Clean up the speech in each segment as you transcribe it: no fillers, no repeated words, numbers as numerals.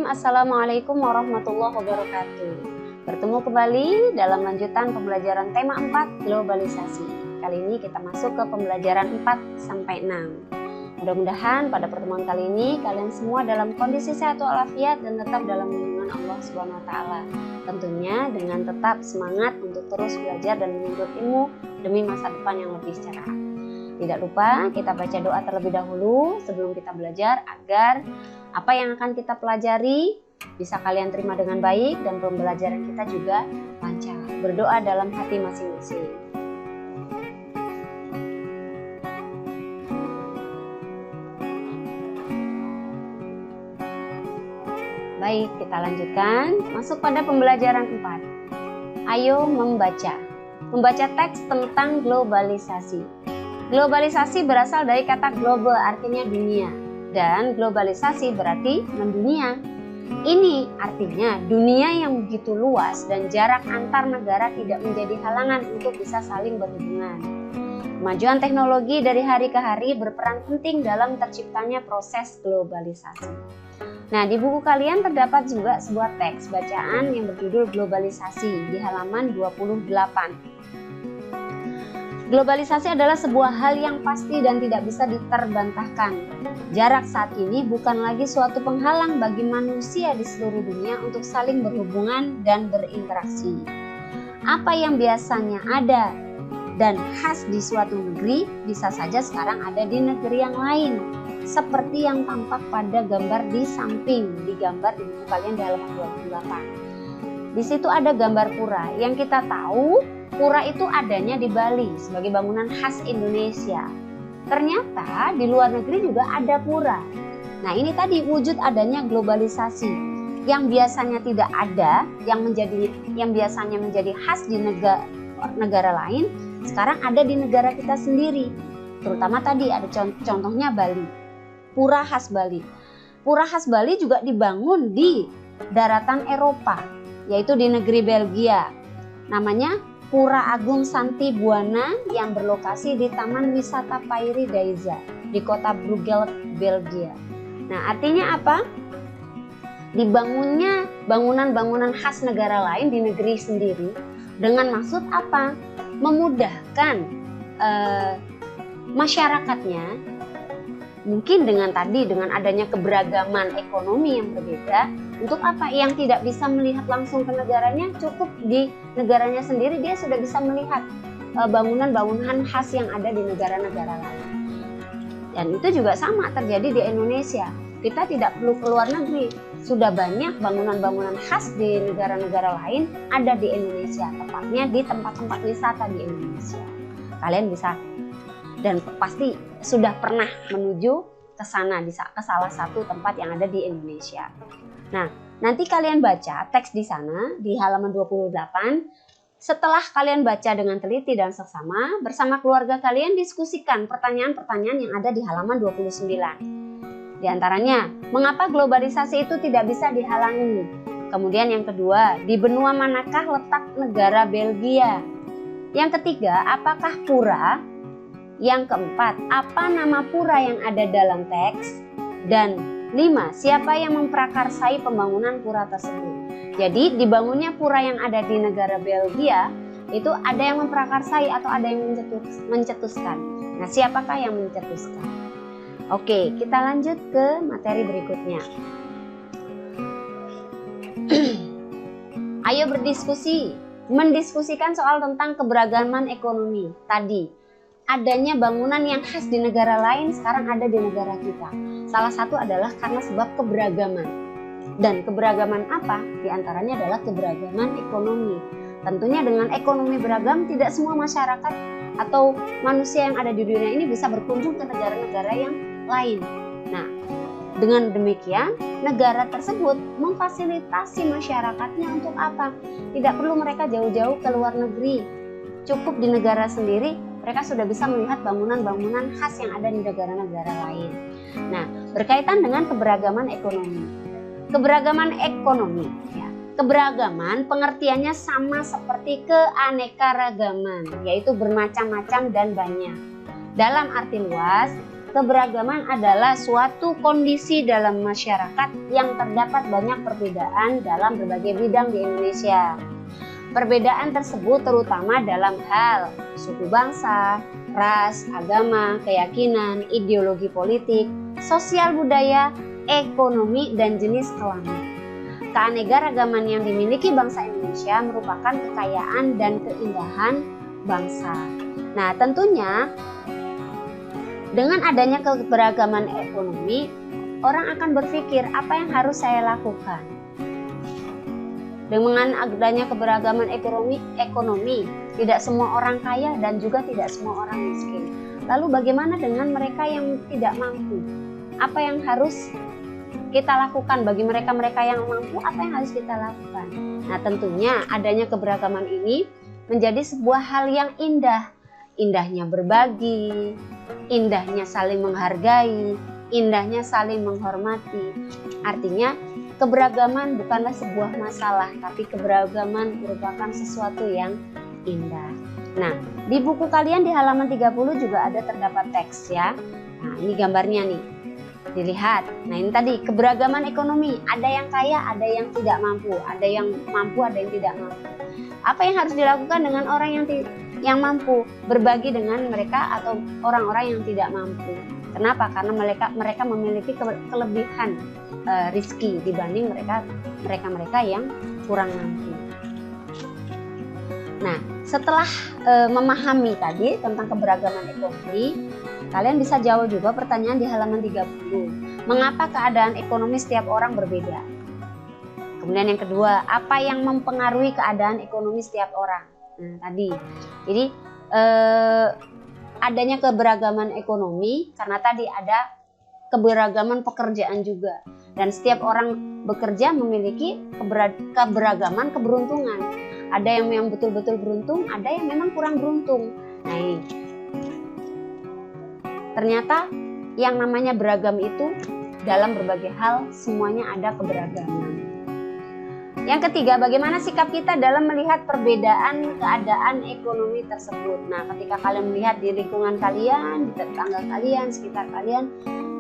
Assalamualaikum warahmatullahi wabarakatuh. Bertemu kembali dalam lanjutan pembelajaran tema 4 globalisasi. Kali ini kita masuk ke pembelajaran 4-6. Mudah-mudahan pada pertemuan kali ini kalian semua dalam kondisi sehat walafiat dan tetap dalam lindungan Allah Subhanahu wa taala. Tentunya dengan tetap semangat untuk terus belajar dan menuntut ilmu demi masa depan yang lebih cerah. Tidak lupa kita baca doa terlebih dahulu sebelum kita belajar agar apa yang akan kita pelajari bisa kalian terima dengan baik dan pembelajaran kita juga lancar. Berdoa dalam hati masing-masing. Baik, kita lanjutkan. Masuk pada pembelajaran 4. Ayo membaca. Membaca teks tentang globalisasi. Globalisasi berasal dari kata global, artinya dunia. Dan globalisasi berarti mendunia. Ini artinya dunia yang begitu luas dan jarak antar negara tidak menjadi halangan untuk bisa saling berhubungan. Kemajuan teknologi dari hari ke hari berperan penting dalam terciptanya proses globalisasi. Nah, di buku kalian terdapat juga sebuah teks bacaan yang berjudul Globalisasi di halaman 28. Globalisasi adalah sebuah hal yang pasti dan tidak bisa diterbantahkan. Jarak saat ini bukan lagi suatu penghalang bagi manusia di seluruh dunia untuk saling berhubungan dan berinteraksi. Apa yang biasanya ada dan khas di suatu negeri bisa saja sekarang ada di negeri yang lain. Seperti yang tampak pada gambar di samping, digambar di buku kalian di halaman 28. Di situ ada gambar pura. Yang kita tahu, pura itu adanya di Bali sebagai bangunan khas Indonesia. Ternyata di luar negeri juga ada pura. Nah, ini tadi wujud adanya globalisasi. Yang biasanya tidak ada, yang biasanya menjadi khas di negara lain, sekarang ada di negara kita sendiri. Terutama tadi ada contohnya Bali. Pura khas Bali. Pura khas Bali juga dibangun di daratan Eropa, yaitu di negeri Belgia. Namanya Pura Agung Santi Buana yang berlokasi di Taman Wisata Pairie Daiza di kota Bruegel, Belgia. Nah, artinya apa? Dibangunnya bangunan-bangunan khas negara lain di negeri sendiri dengan maksud apa? Memudahkan masyarakatnya. Mungkin dengan adanya keberagaman ekonomi yang berbeda, untuk apa? Yang tidak bisa melihat langsung ke negaranya, cukup di negaranya sendiri dia sudah bisa melihat bangunan-bangunan khas yang ada di negara-negara lain. Dan itu juga sama terjadi di Indonesia. Kita tidak perlu keluar negeri, sudah banyak bangunan-bangunan khas di negara-negara lain ada di Indonesia, tepatnya di tempat-tempat wisata di Indonesia. Kalian bisa dan pasti sudah pernah menuju ke sana, ke salah satu tempat yang ada di Indonesia. Nah, nanti kalian baca teks di sana di halaman 28. Setelah kalian baca dengan teliti dan seksama, bersama keluarga kalian diskusikan pertanyaan-pertanyaan yang ada di halaman 29. Di antaranya, mengapa globalisasi itu tidak bisa dihalangi? Kemudian yang kedua, di benua manakah letak negara Belgia? Yang ketiga, apakah pura? Yang keempat, apa nama pura yang ada dalam teks? Dan 5, siapa yang memprakarsai pembangunan pura tersebut? Jadi dibangunnya pura yang ada di negara Belgia itu ada yang memprakarsai atau ada yang mencetuskan. Nah, siapakah yang mencetuskan? Oke, kita lanjut ke materi berikutnya. Ayo mendiskusikan soal tentang keberagaman ekonomi tadi. Adanya bangunan yang khas di negara lain sekarang ada di negara kita. Salah satu adalah karena sebab keberagaman. Dan keberagaman apa? Di antaranya adalah keberagaman ekonomi. Tentunya dengan ekonomi beragam, tidak semua masyarakat atau manusia yang ada di dunia ini bisa berkunjung ke negara-negara yang lain. Nah, dengan demikian, negara tersebut memfasilitasi masyarakatnya untuk apa? Tidak perlu mereka jauh-jauh ke luar negeri. Cukup di negara sendiri, mereka sudah bisa melihat bangunan-bangunan khas yang ada di negara-negara lain. Nah, berkaitan dengan keberagaman ekonomi. Keberagaman ekonomi, ya. Keberagaman pengertiannya sama seperti keanekaragaman, yaitu bermacam-macam dan banyak. Dalam arti luas, keberagaman adalah suatu kondisi dalam masyarakat yang terdapat banyak perbedaan dalam berbagai bidang di Indonesia. Perbedaan tersebut terutama dalam hal suku bangsa, ras, agama, keyakinan, ideologi politik, sosial budaya, ekonomi, dan jenis kelamin. Keanekaragaman yang dimiliki bangsa Indonesia merupakan kekayaan dan keindahan bangsa. Nah, tentunya dengan adanya keberagaman ekonomi, orang akan berpikir apa yang harus saya lakukan. Dengan adanya keberagaman ekonomi, tidak semua orang kaya dan juga tidak semua orang miskin. Lalu bagaimana dengan mereka yang tidak mampu? Apa yang harus kita lakukan bagi mereka-mereka yang mampu? Apa yang harus kita lakukan? Nah, tentunya adanya keberagaman ini menjadi sebuah hal yang indah. Indahnya berbagi, indahnya saling menghargai, indahnya saling menghormati. Artinya keberagaman bukanlah sebuah masalah, tapi keberagaman merupakan sesuatu yang indah. Nah, di buku kalian di halaman 30 juga ada terdapat teks ya. Nah, ini gambarnya nih. Dilihat. Nah, ini tadi keberagaman ekonomi. Ada yang kaya, ada yang tidak mampu. Ada yang mampu, ada yang tidak mampu. Apa yang harus dilakukan dengan orang yang mampu? Berbagi dengan mereka atau orang-orang yang tidak mampu. Kenapa? Karena mereka memiliki kelebihan rizki dibanding mereka yang kurang mampu. Nah, setelah memahami tadi tentang keberagaman ekonomi, kalian bisa jawab juga pertanyaan di halaman 30. Mengapa keadaan ekonomi setiap orang berbeda? Kemudian yang kedua, apa yang mempengaruhi keadaan ekonomi setiap orang? Nah, tadi. Jadi adanya keberagaman ekonomi karena tadi ada keberagaman pekerjaan juga. Dan setiap orang bekerja memiliki keberagaman keberuntungan. Ada yang memang betul-betul beruntung, ada yang memang kurang beruntung. Nah, ini. Ternyata yang namanya beragam itu dalam berbagai hal semuanya ada keberagaman. Yang ketiga, bagaimana sikap kita dalam melihat perbedaan keadaan ekonomi tersebut. Nah, ketika kalian melihat di lingkungan kalian, di tetangga kalian, sekitar kalian,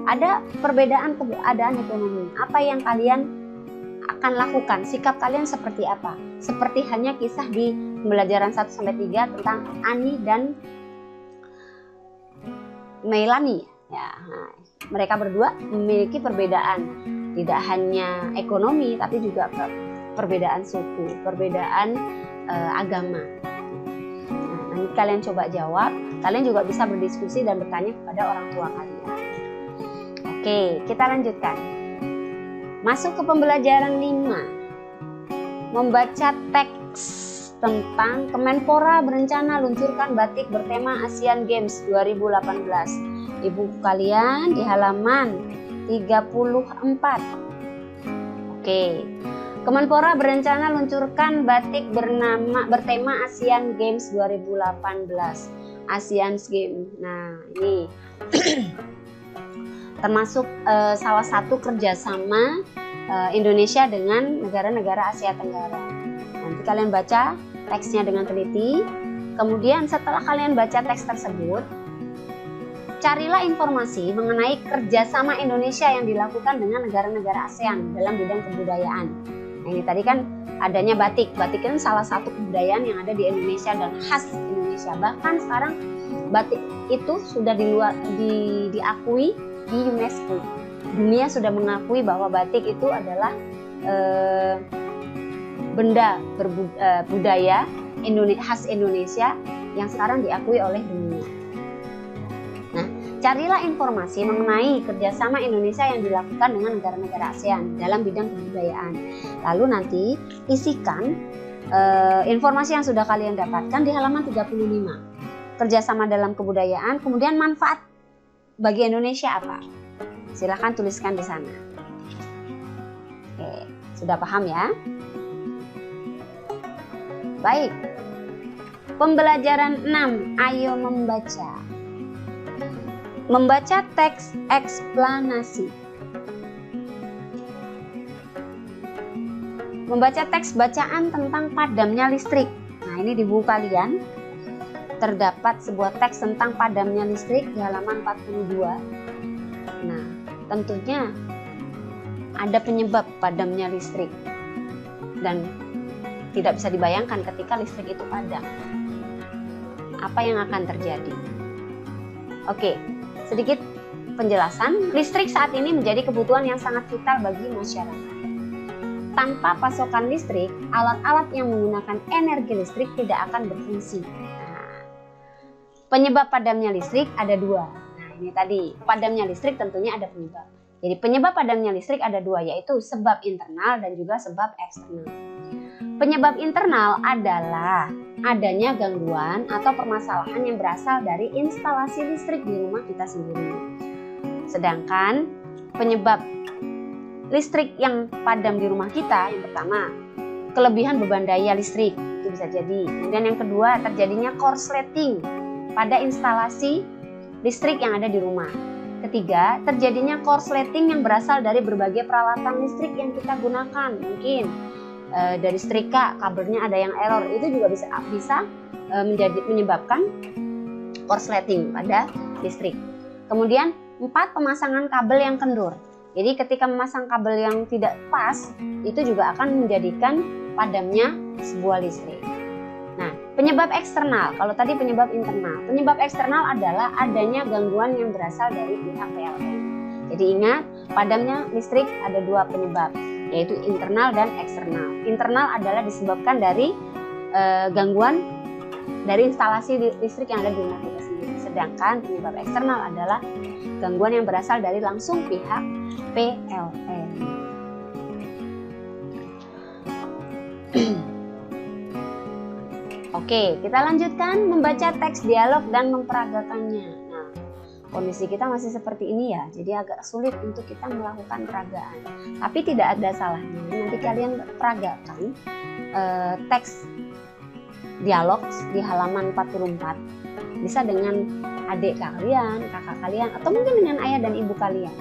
ada perbedaan keadaan ekonomi. Apa yang kalian akan lakukan? Sikap kalian seperti apa? Seperti hanya kisah di pembelajaran 1-3 tentang Ani dan Melani. Ya, nah, mereka berdua memiliki perbedaan. Tidak hanya ekonomi, tapi juga perbedaan suku, perbedaan agama. Nah, nanti kalian coba jawab. Kalian juga bisa berdiskusi dan bertanya kepada orang tua kalian. Oke, kita lanjutkan. Masuk ke pembelajaran 5. Membaca teks tentang Kemenpora berencana luncurkan batik bertema Asian Games 2018. Di buku kalian di halaman 34. Oke. Kemenpora berencana luncurkan batik bertema Asian Games 2018. Asian Games. Nah, ini termasuk salah satu kerjasama Indonesia dengan negara-negara Asia Tenggara. Nanti kalian baca teksnya dengan teliti. Kemudian setelah kalian baca teks tersebut, carilah informasi mengenai kerjasama Indonesia yang dilakukan dengan negara-negara ASEAN dalam bidang kebudayaan. Nah, ini tadi kan adanya batik. Batik kan salah satu kebudayaan yang ada di Indonesia dan khas Indonesia. Bahkan sekarang batik itu sudah diakui di UNESCO. Dunia sudah mengakui bahwa batik itu adalah benda budaya khas Indonesia yang sekarang diakui oleh dunia. Nah, carilah informasi mengenai kerjasama Indonesia yang dilakukan dengan negara-negara ASEAN dalam bidang kebudayaan. Lalu nanti isikan informasi yang sudah kalian dapatkan di halaman 35. Kerjasama dalam kebudayaan, kemudian manfaat bagi Indonesia apa? Silahkan tuliskan di sana. Oke, sudah paham ya? Baik. Pembelajaran 6, ayo membaca. Membaca teks eksplanasi. Membaca teks bacaan tentang padamnya listrik. Nah, ini di buku kalian terdapat sebuah teks tentang padamnya listrik di halaman 42. tentunya ada penyebab padamnya listrik dan tidak bisa dibayangkan ketika listrik itu padam. Apa yang akan terjadi? Oke, sedikit penjelasan. Listrik saat ini menjadi kebutuhan yang sangat vital bagi masyarakat. Tanpa pasokan listrik, alat-alat yang menggunakan energi listrik tidak akan berfungsi. Nah, penyebab padamnya listrik ada dua. Nah, ini tadi, padamnya listrik tentunya ada penyebab. Jadi penyebab padamnya listrik ada dua, yaitu sebab internal dan juga sebab eksternal. Penyebab internal adalah adanya gangguan atau permasalahan yang berasal dari instalasi listrik di rumah kita sendiri. Sedangkan penyebab listrik yang padam di rumah kita, yang pertama, kelebihan beban daya listrik, itu bisa jadi. Kemudian yang kedua, terjadinya korsleting pada instalasi listrik yang ada di rumah. Ketiga, terjadinya korsleting yang berasal dari berbagai peralatan listrik yang kita gunakan. Mungkin dari setrika, kabelnya ada yang error, itu juga bisa menyebabkan korsleting pada listrik. Kemudian 4, pemasangan kabel yang kendur. Jadi ketika memasang kabel yang tidak pas, itu juga akan menjadikan padamnya sebuah listrik. Nah, penyebab eksternal, kalau tadi penyebab internal. Penyebab eksternal adalah adanya gangguan yang berasal dari pihak PLN. Jadi ingat, padamnya listrik ada dua penyebab, yaitu internal dan eksternal. Internal adalah disebabkan dari gangguan dari instalasi listrik yang ada di rumah kita sendiri. Sedangkan penyebab eksternal adalah gangguan yang berasal dari langsung pihak PLN. Oke, kita lanjutkan membaca teks dialog dan memperagakannya. Nah, kondisi kita masih seperti ini ya, jadi agak sulit untuk kita melakukan peragaan. Tapi tidak ada salahnya nanti kalian peragakan teks dialog di halaman 44. Bisa dengan adik kalian, kakak kalian, atau mungkin dengan ayah dan ibu kalian.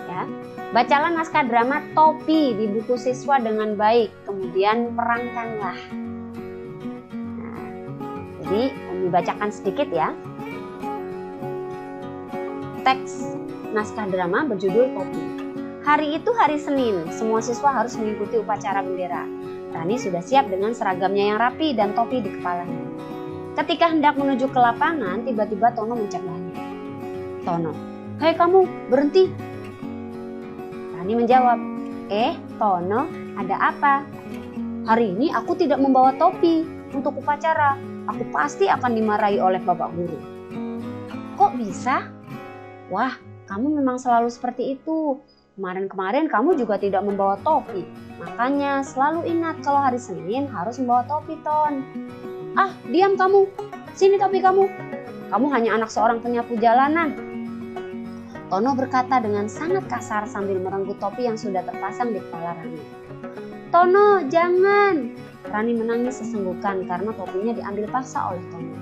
Ya, bacalah naskah drama Topi di buku siswa dengan baik, kemudian perankanlah. Jadi dibacakan sedikit ya. Teks naskah drama berjudul Topi. Hari itu hari Senin, semua siswa harus mengikuti upacara bendera. Rani sudah siap dengan seragamnya yang rapi dan topi di kepalanya. Ketika hendak menuju ke lapangan, tiba-tiba Tono mencegahnya. Tono, "Hei kamu, berhenti!" Rani menjawab, Tono, ada apa? Hari ini aku tidak membawa topi untuk upacara. Aku pasti akan dimarahi oleh bapak guru. Kok bisa? Wah, kamu memang selalu seperti itu. Kemarin-kemarin kamu juga tidak membawa topi. Makanya selalu ingat kalau hari Senin harus membawa topi, Ton. Ah, diam kamu. Sini topi kamu. Kamu hanya anak seorang penyapu jalanan. Tono berkata dengan sangat kasar sambil merenggut topi yang sudah terpasang di kepala Rani. Tono, jangan. Rani menangis sesenggukan karena topinya diambil paksa oleh Tono.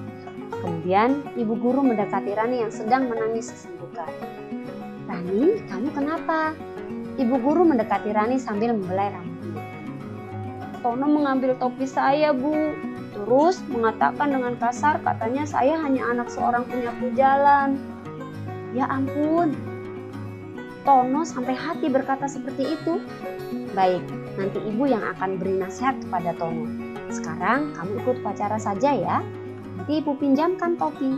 Kemudian ibu guru mendekati Rani yang sedang menangis sesenggukan. Rani, kamu kenapa? Ibu guru mendekati Rani sambil membelai rambutnya. Tono mengambil topi saya, Bu. Terus mengatakan dengan kasar, katanya saya hanya anak seorang penyapu jalan. Ya ampun. Tono sampai hati berkata seperti itu. Baik, nanti ibu yang akan beri nasihat kepada Tono. Sekarang kamu ikut upacara saja ya. Nanti ibu pinjamkan topi.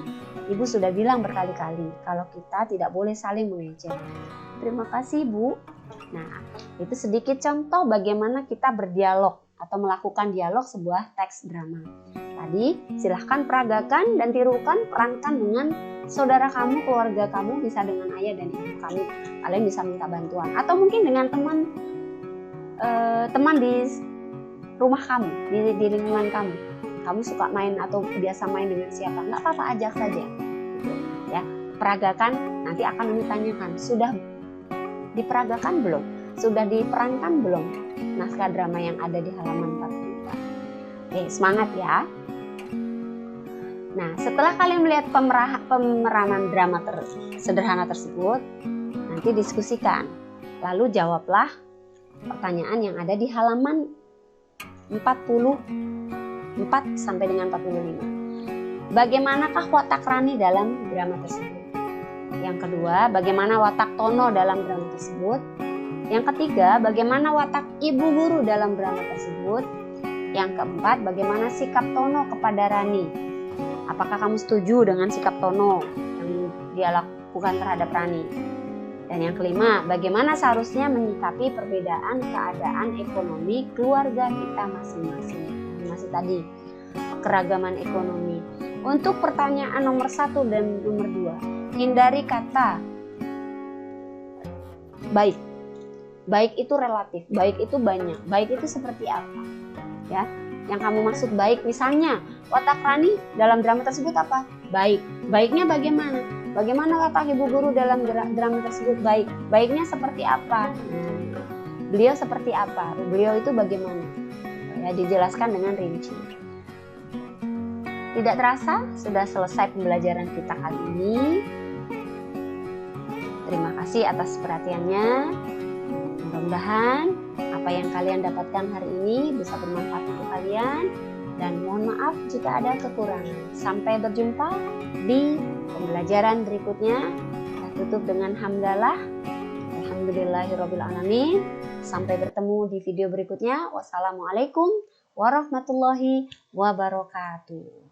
Ibu sudah bilang berkali-kali kalau kita tidak boleh saling mengejek. Terima kasih, Bu. Nah, itu sedikit contoh bagaimana kita berdialog atau melakukan dialog sebuah teks drama. Tadi silahkan peragakan dan tirukan, perankan dengan saudara kamu, keluarga kamu, bisa dengan ayah dan ibu kamu. Kalian bisa minta bantuan atau mungkin dengan teman di rumah kamu, di lingkungan kamu. Kamu suka main atau biasa main dengan siapa? Nggak apa-apa, ajak saja. Ya, peragakan, nanti akan ditanyakan, sudah diperagakan belum? Sudah diperankan belum naskah drama yang ada di halaman 44? Oke, semangat ya. Nah, setelah kalian melihat pemeranan drama sederhana tersebut, nanti diskusikan. Lalu jawablah pertanyaan yang ada di halaman 44 sampai dengan 45. Bagaimanakah watak Rani dalam drama tersebut? Yang kedua, bagaimana watak Tono dalam drama tersebut. Yang ketiga, bagaimana watak ibu guru dalam drama tersebut. Yang keempat, bagaimana sikap Tono kepada Rani. Apakah kamu setuju dengan sikap Tono yang dia lakukan terhadap Rani? Dan yang kelima, bagaimana seharusnya menyikapi perbedaan keadaan ekonomi keluarga kita masing-masing. Masih tadi, keragaman ekonomi. Untuk pertanyaan nomor 1 dan nomor 2, hindari kata baik. Baik itu relatif, baik itu banyak, baik itu seperti apa? Ya, yang kamu maksud baik, misalnya watak Rani dalam drama tersebut apa? Baik. Baiknya bagaimana? Bagaimana watak ibu guru dalam drama tersebut baik? Baiknya seperti apa? Beliau seperti apa? Beliau itu bagaimana? Ya, dijelaskan dengan rinci. Tidak terasa sudah selesai pembelajaran kita kali ini. Terima kasih atas perhatiannya. Mudah-mudahan apa yang kalian dapatkan hari ini bisa bermanfaat untuk kalian, dan mohon maaf jika ada kekurangan. Sampai berjumpa di pembelajaran berikutnya. Kita tutup dengan hamdalah. Alhamdulillahirabbil alamin. Sampai bertemu di video berikutnya. Wassalamualaikum warahmatullahi wabarakatuh.